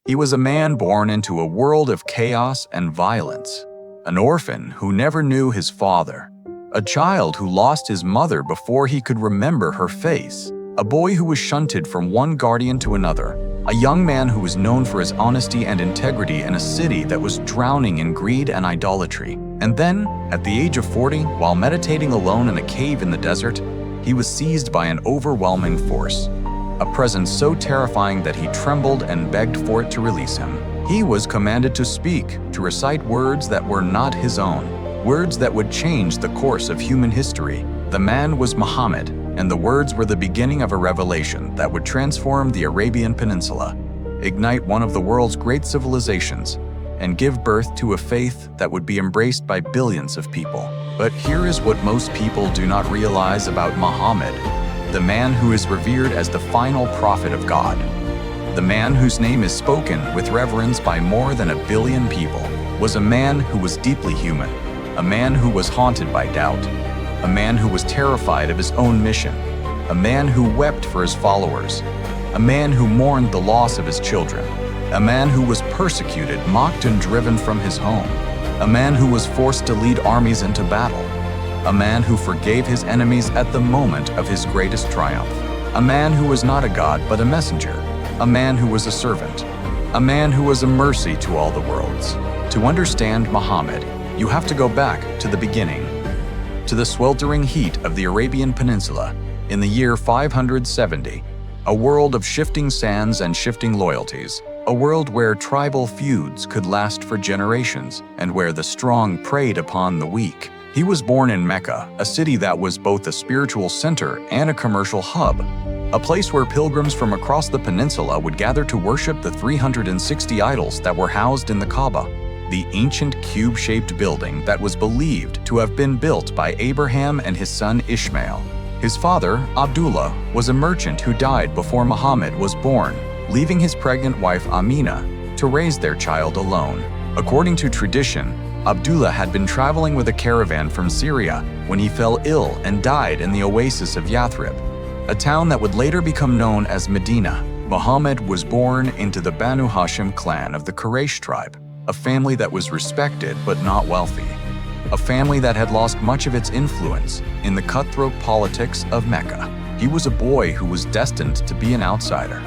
He was a man born into a world of chaos and violence, an orphan who never knew his father, a child who lost his mother before he could remember her face, a boy who was shunted from one guardian to another, a young man who was known for his honesty and integrity in a city that was drowning in greed and idolatry. And then, at the age of 40, while meditating alone in a cave in the desert, he was seized by an overwhelming force, a presence so terrifying that he trembled and begged for it to release him. He was commanded to speak, to recite words that were not his own, words that would change the course of human history. The man was Muhammad, and the words were the beginning of a revelation that would transform the Arabian Peninsula, ignite one of the world's great civilizations, and give birth to a faith that would be embraced by billions of people. But here is what most people do not realize about Muhammad, the man who is revered as the final prophet of God. The man whose name is spoken with reverence by more than 1 billion people was a man who was deeply human, a man who was haunted by doubt, a man who was terrified of his own mission, a man who wept for his followers, a man who mourned the loss of his children, a man who was persecuted, mocked, and driven from his home, a man who was forced to lead armies into battle, a man who forgave his enemies at the moment of his greatest triumph, a man who was not a god but a messenger, a man who was a servant, a man who was a mercy to all the worlds. To understand Muhammad, you have to go back to the beginning, to the sweltering heat of the Arabian Peninsula in the year 570, a world of shifting sands and shifting loyalties, a world where tribal feuds could last for generations and where the strong preyed upon the weak. He was born in Mecca, a city that was both a spiritual center and a commercial hub, a place where pilgrims from across the peninsula would gather to worship the 360 idols that were housed in the Kaaba, the ancient cube-shaped building that was believed to have been built by Abraham and his son Ishmael. His father, Abdullah, was a merchant who died before Muhammad was born, leaving his pregnant wife Amina to raise their child alone. According to tradition, Abdullah had been traveling with a caravan from Syria when he fell ill and died in the oasis of Yathrib, a town that would later become known as Medina. Muhammad was born into the Banu Hashim clan of the Quraysh tribe, a family that was respected but not wealthy, a family that had lost much of its influence in the cutthroat politics of Mecca. He was a boy who was destined to be an outsider,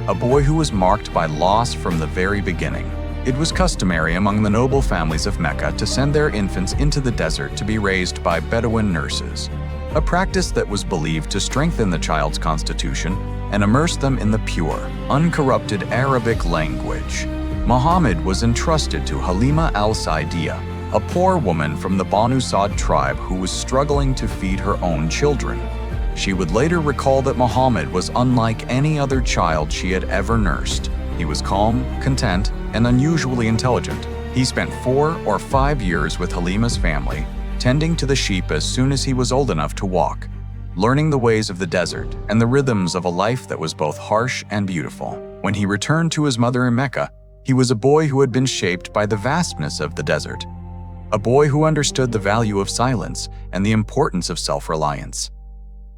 a boy who was marked by loss from the very beginning. It was customary among the noble families of Mecca to send their infants into the desert to be raised by Bedouin nurses, a practice that was believed to strengthen the child's constitution and immerse them in the pure, uncorrupted Arabic language. Muhammad was entrusted to Halima al-Sa'diyah, a poor woman from the Banu Sa'd tribe who was struggling to feed her own children. She would later recall that Muhammad was unlike any other child she had ever nursed. He was calm, content, and unusually intelligent. He spent 4 or 5 years with Halima's family, tending to the sheep as soon as he was old enough to walk, learning the ways of the desert and the rhythms of a life that was both harsh and beautiful. When he returned to his mother in Mecca, he was a boy who had been shaped by the vastness of the desert, a boy who understood the value of silence and the importance of self-reliance.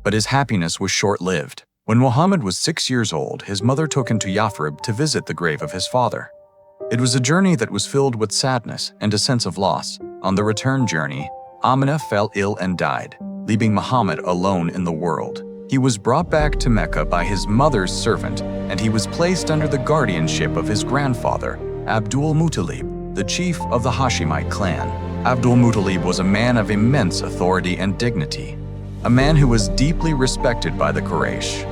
But his happiness was short-lived. When Muhammad was 6 years old, his mother took him to Yathrib to visit the grave of his father. It was a journey that was filled with sadness and a sense of loss. On the return journey, Amina fell ill and died, leaving Muhammad alone in the world. He was brought back to Mecca by his mother's servant, and he was placed under the guardianship of his grandfather, Abdul Muttalib, the chief of the Hashemite clan. Abdul Muttalib was a man of immense authority and dignity, a man who was deeply respected by the Quraysh.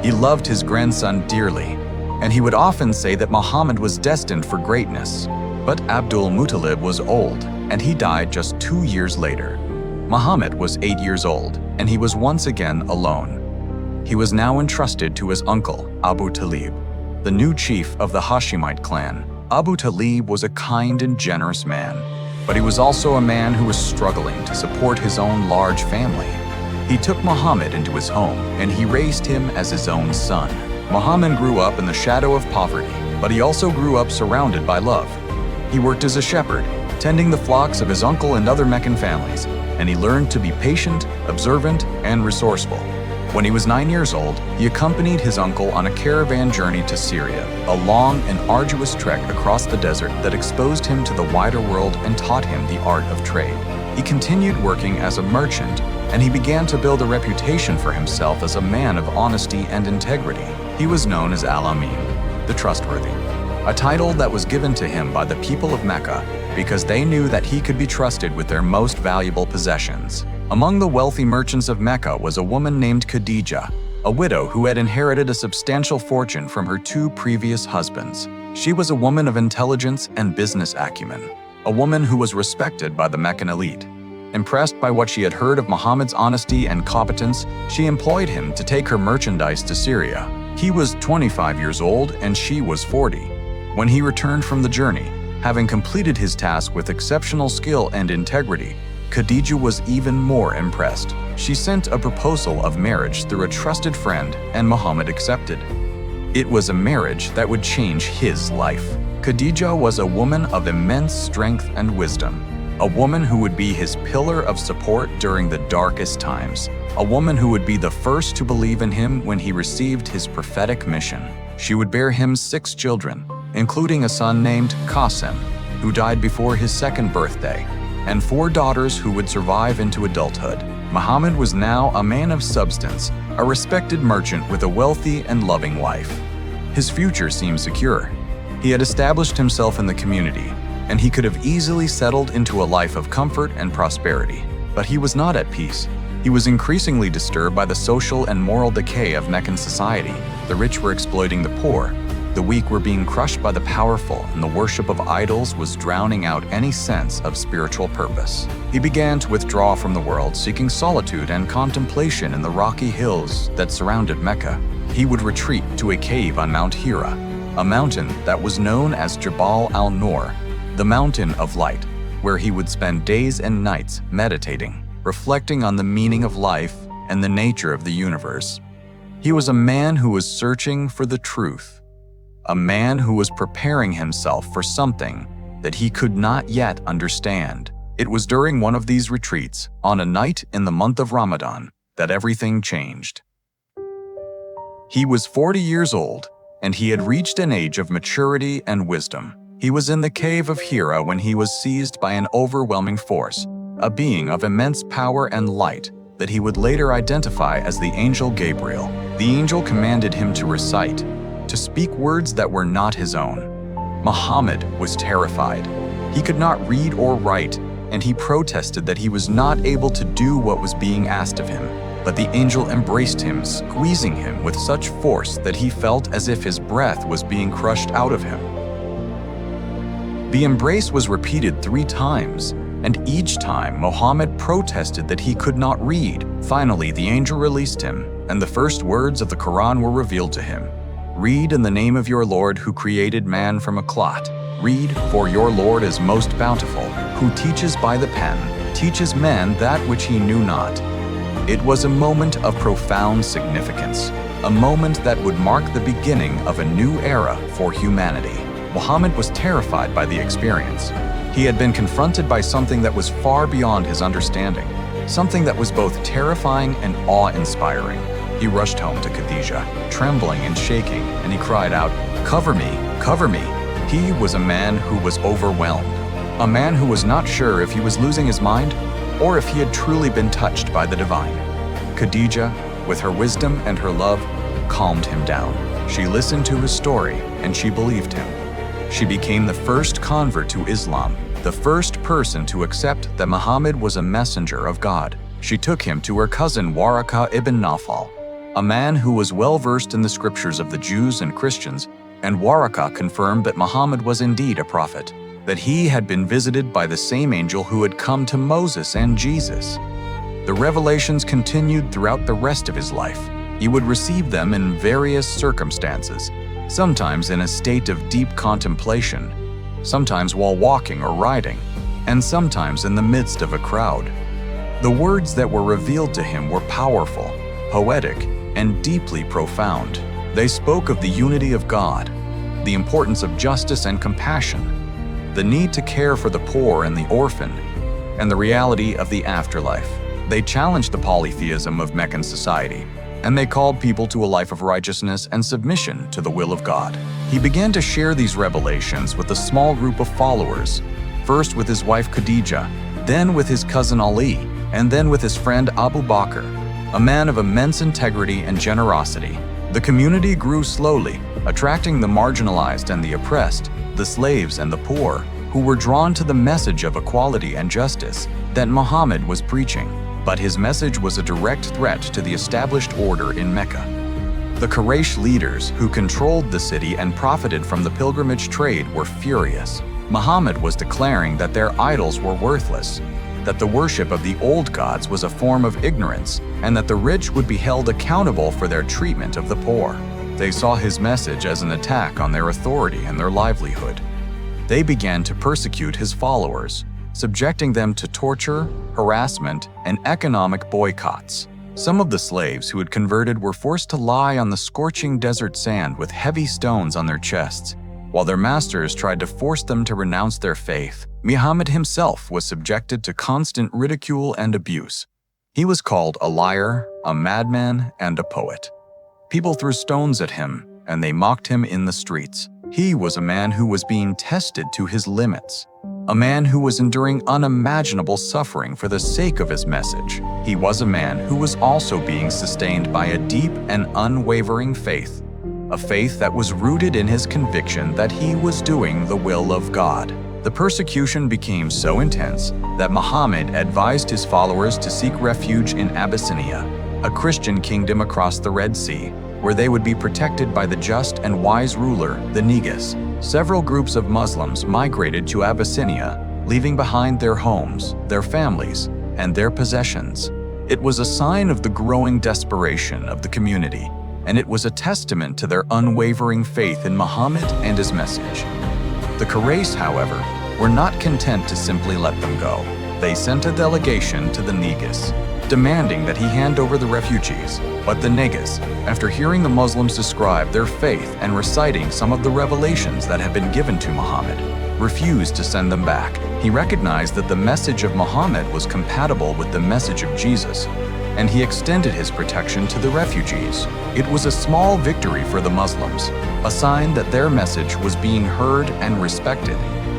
He loved his grandson dearly, and he would often say that Muhammad was destined for greatness. But Abdul Muttalib was old, and he died just 2 years later. Muhammad was 8 years old, and he was once again alone. He was now entrusted to his uncle, Abu Talib, the new chief of the Hashemite clan. Abu Talib was a kind and generous man, but he was also a man who was struggling to support his own large family. He took Muhammad into his home, and he raised him as his own son. Muhammad grew up in the shadow of poverty, but he also grew up surrounded by love. He worked as a shepherd, tending the flocks of his uncle and other Meccan families, and he learned to be patient, observant, and resourceful. When he was 9 years old, he accompanied his uncle on a caravan journey to Syria, a long and arduous trek across the desert that exposed him to the wider world and taught him the art of trade. He continued working as a merchant, and he began to build a reputation for himself as a man of honesty and integrity. He was known as Al-Amin, the trustworthy, a title that was given to him by the people of Mecca because they knew that he could be trusted with their most valuable possessions. Among the wealthy merchants of Mecca was a woman named Khadija, a widow who had inherited a substantial fortune from her 2 previous husbands. She was a woman of intelligence and business acumen, a woman who was respected by the Meccan elite. Impressed by what she had heard of Muhammad's honesty and competence, she employed him to take her merchandise to Syria. He was 25 years old and she was 40. When he returned from the journey, having completed his task with exceptional skill and integrity, Khadija was even more impressed. She sent a proposal of marriage through a trusted friend, and Muhammad accepted. It was a marriage that would change his life. Khadija was a woman of immense strength and wisdom, a woman who would be his pillar of support during the darkest times, a woman who would be the first to believe in him when he received his prophetic mission. She would bear him 6 children, including a son named Qasim, who died before his 2nd birthday, and 4 daughters who would survive into adulthood. Muhammad was now a man of substance, a respected merchant with a wealthy and loving wife. His future seemed secure. He had established himself in the community, and he could have easily settled into a life of comfort and prosperity. But he was not at peace. He was increasingly disturbed by the social and moral decay of Meccan society. The rich were exploiting the poor. The weak were being crushed by the powerful, and the worship of idols was drowning out any sense of spiritual purpose. He began to withdraw from the world, seeking solitude and contemplation in the rocky hills that surrounded Mecca. He would retreat to a cave on Mount Hira, a mountain that was known as Jabal al-Nur, the mountain of light, where he would spend days and nights meditating, reflecting on the meaning of life and the nature of the universe. He was a man who was searching for the truth, a man who was preparing himself for something that he could not yet understand. It was during one of these retreats, on a night in the month of Ramadan, that everything changed. He was 40 years old, and he had reached an age of maturity and wisdom. He was in the Cave of Hira when he was seized by an overwhelming force, a being of immense power and light that he would later identify as the angel Gabriel. The angel commanded him to recite, to speak words that were not his own. Muhammad was terrified. He could not read or write, and he protested that he was not able to do what was being asked of him. But the angel embraced him, squeezing him with such force that he felt as if his breath was being crushed out of him. The embrace was repeated 3 times, and each time Muhammad protested that he could not read. Finally, the angel released him, and the first words of the Quran were revealed to him. Read in the name of your Lord who created man from a clot. Read, for your Lord is most bountiful, who teaches by the pen, teaches man that which he knew not. It was a moment of profound significance, a moment that would mark the beginning of a new era for humanity. Muhammad was terrified by the experience. He had been confronted by something that was far beyond his understanding, something that was both terrifying and awe-inspiring. He rushed home to Khadija, trembling and shaking, and he cried out, "Cover me, cover me." He was a man who was overwhelmed, a man who was not sure if he was losing his mind or if he had truly been touched by the divine. Khadija, with her wisdom and her love, calmed him down. She listened to his story and she believed him. She became the first convert to Islam, the first person to accept that Muhammad was a messenger of God. She took him to her cousin Waraka ibn Nawfal, a man who was well-versed in the scriptures of the Jews and Christians, and Waraka confirmed that Muhammad was indeed a prophet, that he had been visited by the same angel who had come to Moses and Jesus. The revelations continued throughout the rest of his life. He would receive them in various circumstances, sometimes in a state of deep contemplation, sometimes while walking or riding, and sometimes in the midst of a crowd. The words that were revealed to him were powerful, poetic, and deeply profound. They spoke of the unity of God, the importance of justice and compassion, the need to care for the poor and the orphan, and the reality of the afterlife. They challenged the polytheism of Meccan society, and they called people to a life of righteousness and submission to the will of God. He began to share these revelations with a small group of followers, first with his wife Khadija, then with his cousin Ali, and then with his friend Abu Bakr, a man of immense integrity and generosity. The community grew slowly, attracting the marginalized and the oppressed, the slaves and the poor, who were drawn to the message of equality and justice that Muhammad was preaching. But his message was a direct threat to the established order in Mecca. The Quraysh leaders, who controlled the city and profited from the pilgrimage trade, were furious. Muhammad was declaring that their idols were worthless, that the worship of the old gods was a form of ignorance, and that the rich would be held accountable for their treatment of the poor. They saw his message as an attack on their authority and their livelihood. They began to persecute his followers, subjecting them to torture, harassment, and economic boycotts. Some of the slaves who had converted were forced to lie on the scorching desert sand with heavy stones on their chests, while their masters tried to force them to renounce their faith. Muhammad himself was subjected to constant ridicule and abuse. He was called a liar, a madman, and a poet. People threw stones at him, and they mocked him in the streets. He was a man who was being tested to his limits, a man who was enduring unimaginable suffering for the sake of his message. He was a man who was also being sustained by a deep and unwavering faith, a faith that was rooted in his conviction that he was doing the will of God. The persecution became so intense that Muhammad advised his followers to seek refuge in Abyssinia, a Christian kingdom across the Red Sea, where they would be protected by the just and wise ruler, the Negus. Several groups of Muslims migrated to Abyssinia, leaving behind their homes, their families, and their possessions. It was a sign of the growing desperation of the community, and it was a testament to their unwavering faith in Muhammad and his message. The Quraysh, however, were not content to simply let them go. They sent a delegation to the Negus, demanding that he hand over the refugees. But the Negus, after hearing the Muslims describe their faith and reciting some of the revelations that had been given to Muhammad, refused to send them back. He recognized that the message of Muhammad was compatible with the message of Jesus, and he extended his protection to the refugees. It was a small victory for the Muslims, a sign that their message was being heard and respected,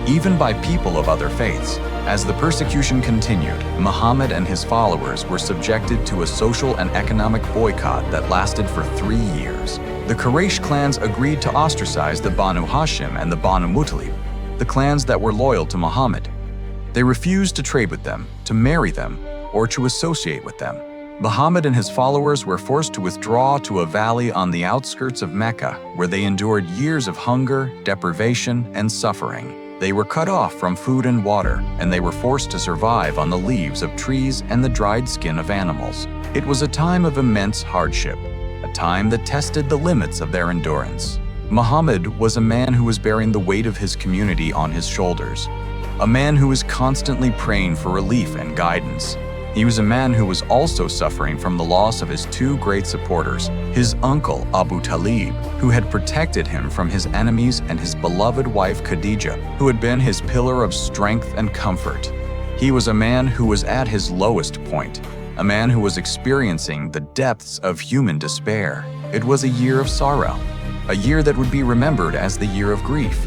even by people of other faiths. As the persecution continued, Muhammad and his followers were subjected to a social and economic boycott that lasted for 3 years. The Quraysh clans agreed to ostracize the Banu Hashim and the Banu Muttalib, the clans that were loyal to Muhammad. They refused to trade with them, to marry them, or to associate with them. Muhammad and his followers were forced to withdraw to a valley on the outskirts of Mecca, where they endured years of hunger, deprivation, and suffering. They were cut off from food and water, and they were forced to survive on the leaves of trees and the dried skin of animals. It was a time of immense hardship, a time that tested the limits of their endurance. Muhammad was a man who was bearing the weight of his community on his shoulders, a man who was constantly praying for relief and guidance. He was a man who was also suffering from the loss of his 2 great supporters, his uncle Abu Talib, who had protected him from his enemies, and his beloved wife Khadija, who had been his pillar of strength and comfort. He was a man who was at his lowest point, a man who was experiencing the depths of human despair. It was a year of sorrow, a year that would be remembered as the year of grief.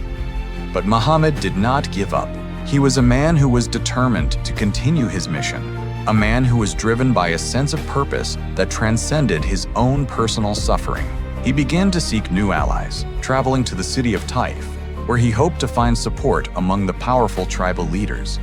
But Muhammad did not give up. He was a man who was determined to continue his mission, a man who was driven by a sense of purpose that transcended his own personal suffering. He began to seek new allies, traveling to the city of Taif, where he hoped to find support among the powerful tribal leaders.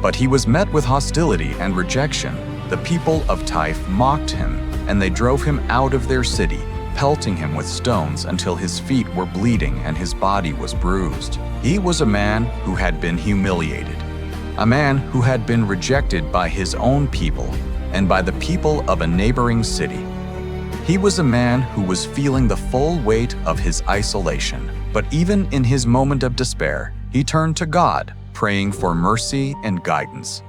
But he was met with hostility and rejection. The people of Taif mocked him, and they drove him out of their city, pelting him with stones until his feet were bleeding and his body was bruised. He was a man who had been humiliated, a man who had been rejected by his own people and by the people of a neighboring city. He was a man who was feeling the full weight of his isolation. But even in his moment of despair, he turned to God, praying for mercy and guidance.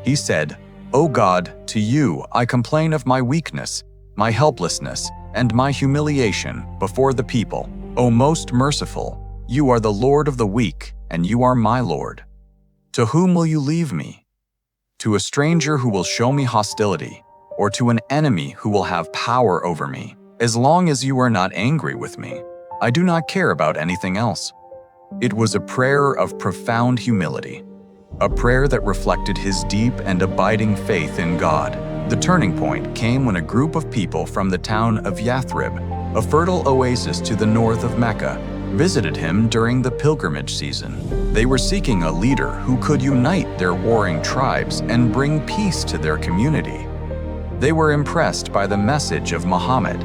He said, "O God, to you I complain of my weakness, my helplessness, and my humiliation before the people. O most merciful, you are the Lord of the weak, and you are my Lord. To whom will you leave me? To a stranger who will show me hostility? or to an enemy who will have power over me. As long as you are not angry with me, I do not care about anything else." It was a prayer of profound humility, a prayer that reflected his deep and abiding faith in God. The turning point came when a group of people from the town of Yathrib, a fertile oasis to the north of Mecca, visited him during the pilgrimage season. They were seeking a leader who could unite their warring tribes and bring peace to their community. They were impressed by the message of Muhammad,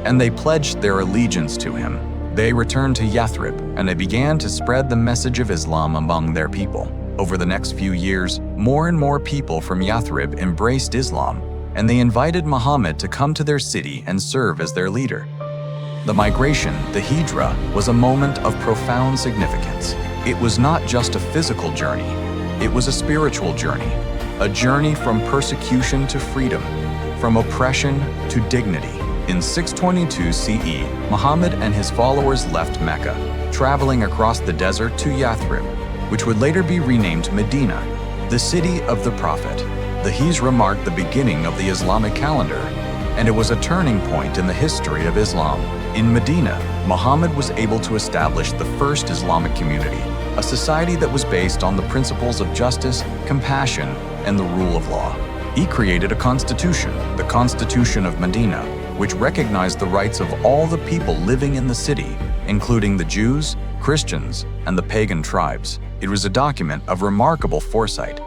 and they pledged their allegiance to him. They returned to Yathrib, and they began to spread the message of Islam among their people. Over the next few years, more and more people from Yathrib embraced Islam, and they invited Muhammad to come to their city and serve as their leader. The migration, the Hijra, was a moment of profound significance. It was not just a physical journey, it was a spiritual journey. A journey from persecution to freedom, from oppression to dignity. In 622 CE, Muhammad and his followers left Mecca, traveling across the desert to Yathrib, which would later be renamed Medina, the city of the Prophet. The Hijra marked the beginning of the Islamic calendar, and it was a turning point in the history of Islam. In Medina, Muhammad was able to establish the first Islamic community, a society that was based on the principles of justice, compassion, and the rule of law. He created a constitution, the Constitution of Medina, which recognized the rights of all the people living in the city, including the Jews, Christians, and the pagan tribes. It was a document of remarkable foresight,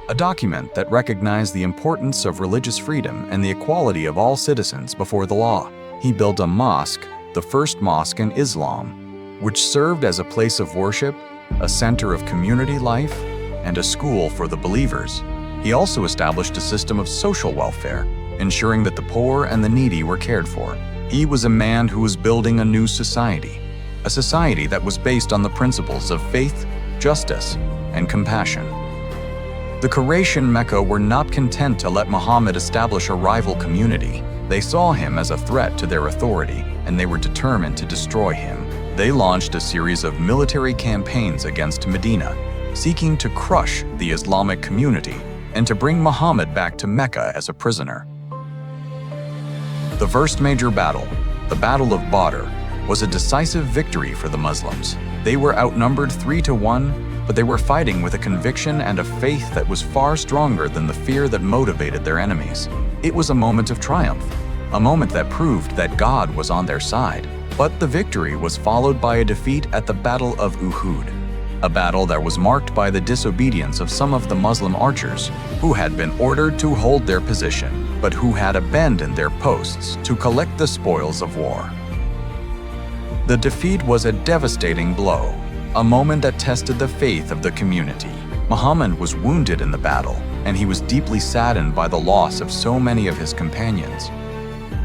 a document that recognized the importance of religious freedom and the equality of all citizens before the law. He built a mosque, the first mosque in Islam, which served as a place of worship, a center of community life, and a school for the believers. He also established a system of social welfare, ensuring that the poor and the needy were cared for. He was a man who was building a new society, a society that was based on the principles of faith, justice, and compassion. The Quraysh in Mecca were not content to let Muhammad establish a rival community. They saw him as a threat to their authority, and they were determined to destroy him. They launched a series of military campaigns against Medina, seeking to crush the Islamic community and to bring Muhammad back to Mecca as a prisoner. The first major battle, the Battle of Badr, was a decisive victory for the Muslims. They were outnumbered 3-1, but they were fighting with a conviction and a faith that was far stronger than the fear that motivated their enemies. It was a moment of triumph, a moment that proved that God was on their side. But the victory was followed by a defeat at the Battle of Uhud, a battle that was marked by the disobedience of some of the Muslim archers who had been ordered to hold their position, but who had abandoned their posts to collect the spoils of war. The defeat was a devastating blow, a moment that tested the faith of the community. Muhammad was wounded in the battle, and he was deeply saddened by the loss of so many of his companions.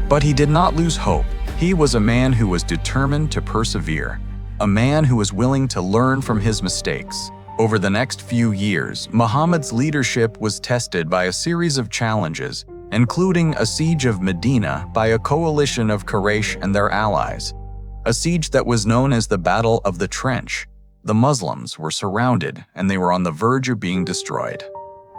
But he did not lose hope. He was a man who was determined to persevere, a man who was willing to learn from his mistakes. Over the next few years, Muhammad's leadership was tested by a series of challenges, including a siege of Medina by a coalition of Quraysh and their allies, a siege that was known as the Battle of the Trench. The Muslims were surrounded and they were on the verge of being destroyed.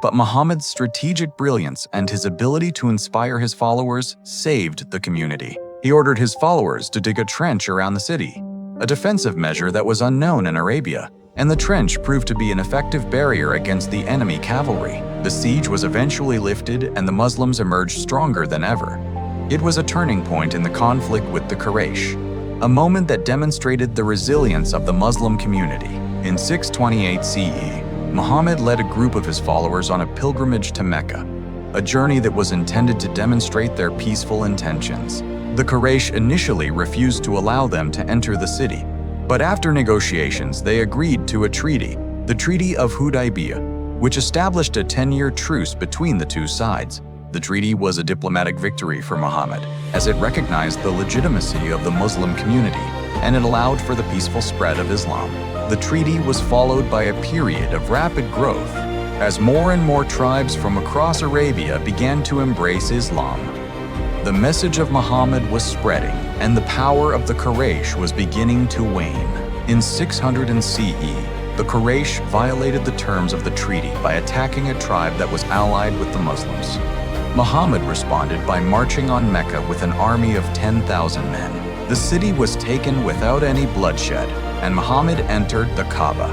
But Muhammad's strategic brilliance and his ability to inspire his followers saved the community. He ordered his followers to dig a trench around the city, a defensive measure that was unknown in Arabia, and the trench proved to be an effective barrier against the enemy cavalry. The siege was eventually lifted and the Muslims emerged stronger than ever. It was a turning point in the conflict with the Quraysh, a moment that demonstrated the resilience of the Muslim community. In 628 CE, Muhammad led a group of his followers on a pilgrimage to Mecca, a journey that was intended to demonstrate their peaceful intentions. The Quraysh initially refused to allow them to enter the city, but after negotiations they agreed to a treaty, the Treaty of Hudaybiyah, which established a 10-year truce between the two sides. The treaty was a diplomatic victory for Muhammad, as it recognized the legitimacy of the Muslim community, and it allowed for the peaceful spread of Islam. The treaty was followed by a period of rapid growth, as more and more tribes from across Arabia began to embrace Islam. The message of Muhammad was spreading, and the power of the Quraysh was beginning to wane. In 600 CE, the Quraysh violated the terms of the treaty by attacking a tribe that was allied with the Muslims. Muhammad responded by marching on Mecca with an army of 10,000 men. The city was taken without any bloodshed, and Muhammad entered the Kaaba,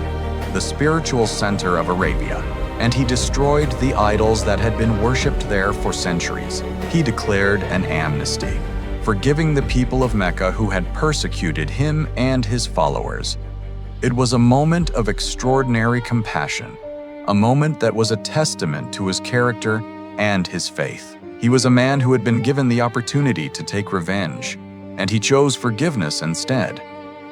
the spiritual center of Arabia, and he destroyed the idols that had been worshipped there for centuries. He declared an amnesty, forgiving the people of Mecca who had persecuted him and his followers. It was a moment of extraordinary compassion, a moment that was a testament to his character and his faith. He was a man who had been given the opportunity to take revenge, and he chose forgiveness instead.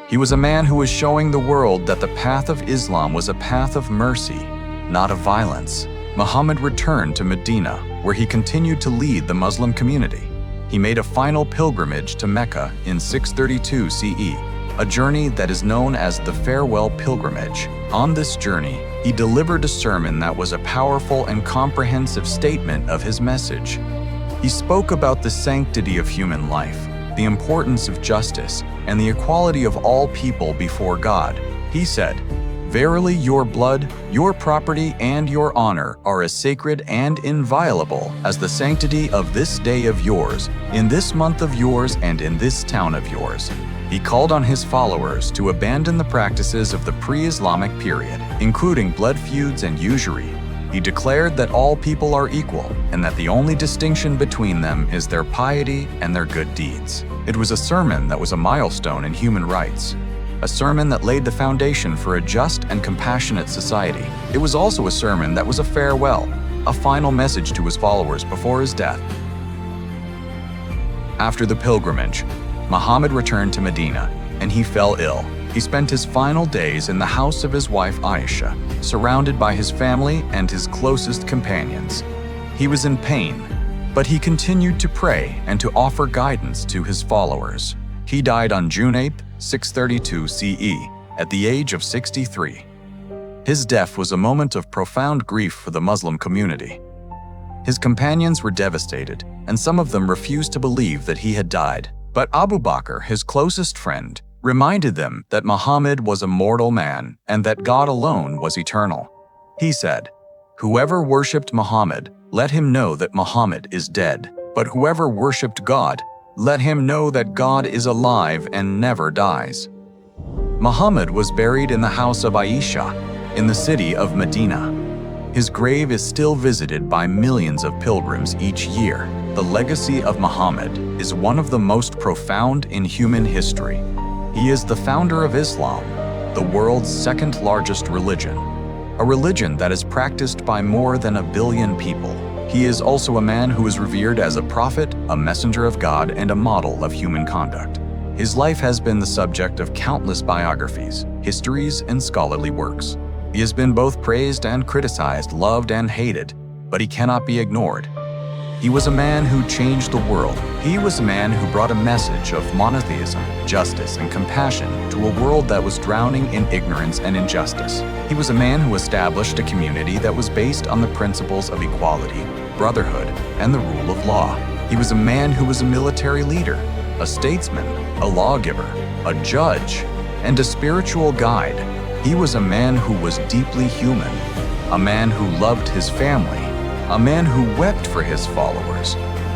He was a man who was showing the world that the path of Islam was a path of mercy, not of violence. Muhammad returned to Medina, where he continued to lead the Muslim community. He made a final pilgrimage to Mecca in 632 CE, a journey that is known as the Farewell Pilgrimage. On this journey, he delivered a sermon that was a powerful and comprehensive statement of his message. He spoke about the sanctity of human life, the importance of justice, and the equality of all people before God. He said, "Verily your blood, your property, and your honor are as sacred and inviolable as the sanctity of this day of yours, in this month of yours, and in this town of yours." He called on his followers to abandon the practices of the pre-Islamic period, including blood feuds and usury. He declared that all people are equal and that the only distinction between them is their piety and their good deeds. It was a sermon that was a milestone in human rights, a sermon that laid the foundation for a just and compassionate society. It was also a sermon that was a farewell, a final message to his followers before his death. After the pilgrimage, Muhammad returned to Medina, and he fell ill. He spent his final days in the house of his wife Aisha, surrounded by his family and his closest companions. He was in pain, but he continued to pray and to offer guidance to his followers. He died on June 8, 632 CE, at the age of 63. His death was a moment of profound grief for the Muslim community. His companions were devastated, and some of them refused to believe that he had died. But Abu Bakr, his closest friend, reminded them that Muhammad was a mortal man and that God alone was eternal. He said, "Whoever worshipped Muhammad, let him know that Muhammad is dead. But whoever worshipped God, let him know that God is alive and never dies." Muhammad was buried in the house of Aisha, in the city of Medina. His grave is still visited by millions of pilgrims each year. The legacy of Muhammad is one of the most profound in human history. He is the founder of Islam, the world's second largest religion, a religion that is practiced by more than 1 billion people. He is also a man who is revered as a prophet, a messenger of God, and a model of human conduct. His life has been the subject of countless biographies, histories, and scholarly works. He has been both praised and criticized, loved and hated, but he cannot be ignored. He was a man who changed the world. He was a man who brought a message of monotheism, justice, and compassion to a world that was drowning in ignorance and injustice. He was a man who established a community that was based on the principles of equality, brotherhood, and the rule of law. He was a man who was a military leader, a statesman, a lawgiver, a judge, and a spiritual guide. He was a man who was deeply human, a man who loved his family, a man who wept for his followers,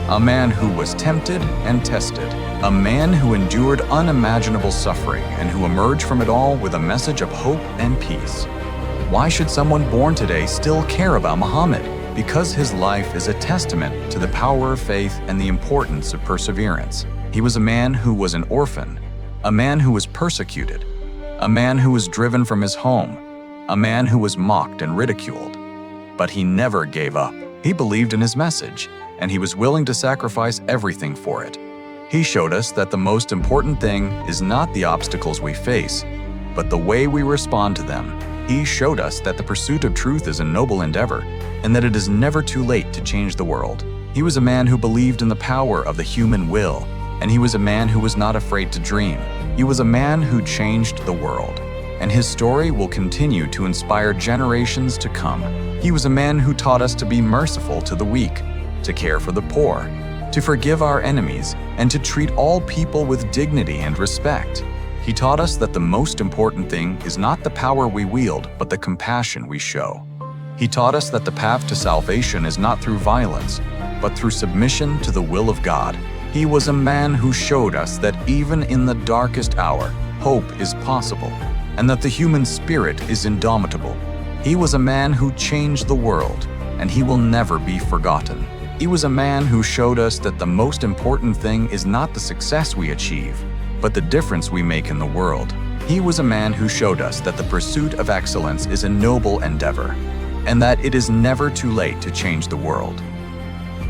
a man who was tempted and tested, a man who endured unimaginable suffering and who emerged from it all with a message of hope and peace. Why should someone born today still care about Muhammad? Because his life is a testament to the power of faith and the importance of perseverance. He was a man who was an orphan, a man who was persecuted, a man who was driven from his home, a man who was mocked and ridiculed. But he never gave up. He believed in his message, and he was willing to sacrifice everything for it. He showed us that the most important thing is not the obstacles we face, but the way we respond to them. He showed us that the pursuit of truth is a noble endeavor, and that it is never too late to change the world. He was a man who believed in the power of the human will, and he was a man who was not afraid to dream. He was a man who changed the world, and his story will continue to inspire generations to come. He was a man who taught us to be merciful to the weak, to care for the poor, to forgive our enemies, and to treat all people with dignity and respect. He taught us that the most important thing is not the power we wield, but the compassion we show. He taught us that the path to salvation is not through violence, but through submission to the will of God. He was a man who showed us that even in the darkest hour, hope is possible, and that the human spirit is indomitable. He was a man who changed the world, and he will never be forgotten. He was a man who showed us that the most important thing is not the success we achieve, but the difference we make in the world. He was a man who showed us that the pursuit of excellence is a noble endeavor, and that it is never too late to change the world.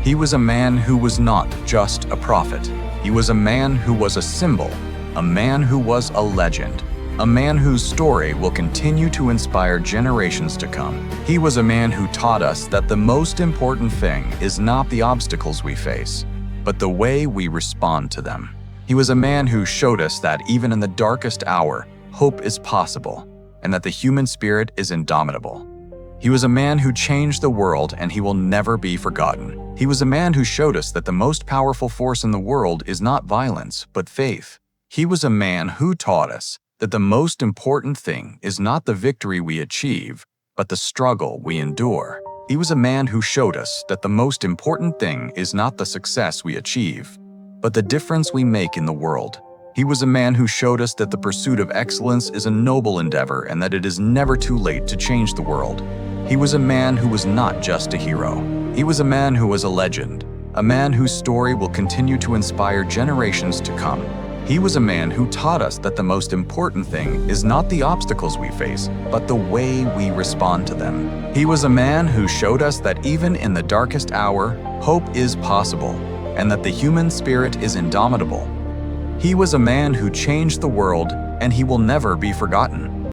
He was a man who was not just a prophet. He was a man who was a symbol, a man who was a legend, a man whose story will continue to inspire generations to come. He was a man who taught us that the most important thing is not the obstacles we face, but the way we respond to them. He was a man who showed us that even in the darkest hour, hope is possible, and that the human spirit is indomitable. He was a man who changed the world, and he will never be forgotten. He was a man who showed us that the most powerful force in the world is not violence, but faith. He was a man who taught us that the most important thing is not the victory we achieve, but the struggle we endure. He was a man who showed us that the most important thing is not the success we achieve, but the difference we make in the world. He was a man who showed us that the pursuit of excellence is a noble endeavor and that it is never too late to change the world. He was a man who was not just a hero. He was a man who was a legend, a man whose story will continue to inspire generations to come. He was a man who taught us that the most important thing is not the obstacles we face, but the way we respond to them. He was a man who showed us that even in the darkest hour, hope is possible, and that the human spirit is indomitable. He was a man who changed the world, and he will never be forgotten.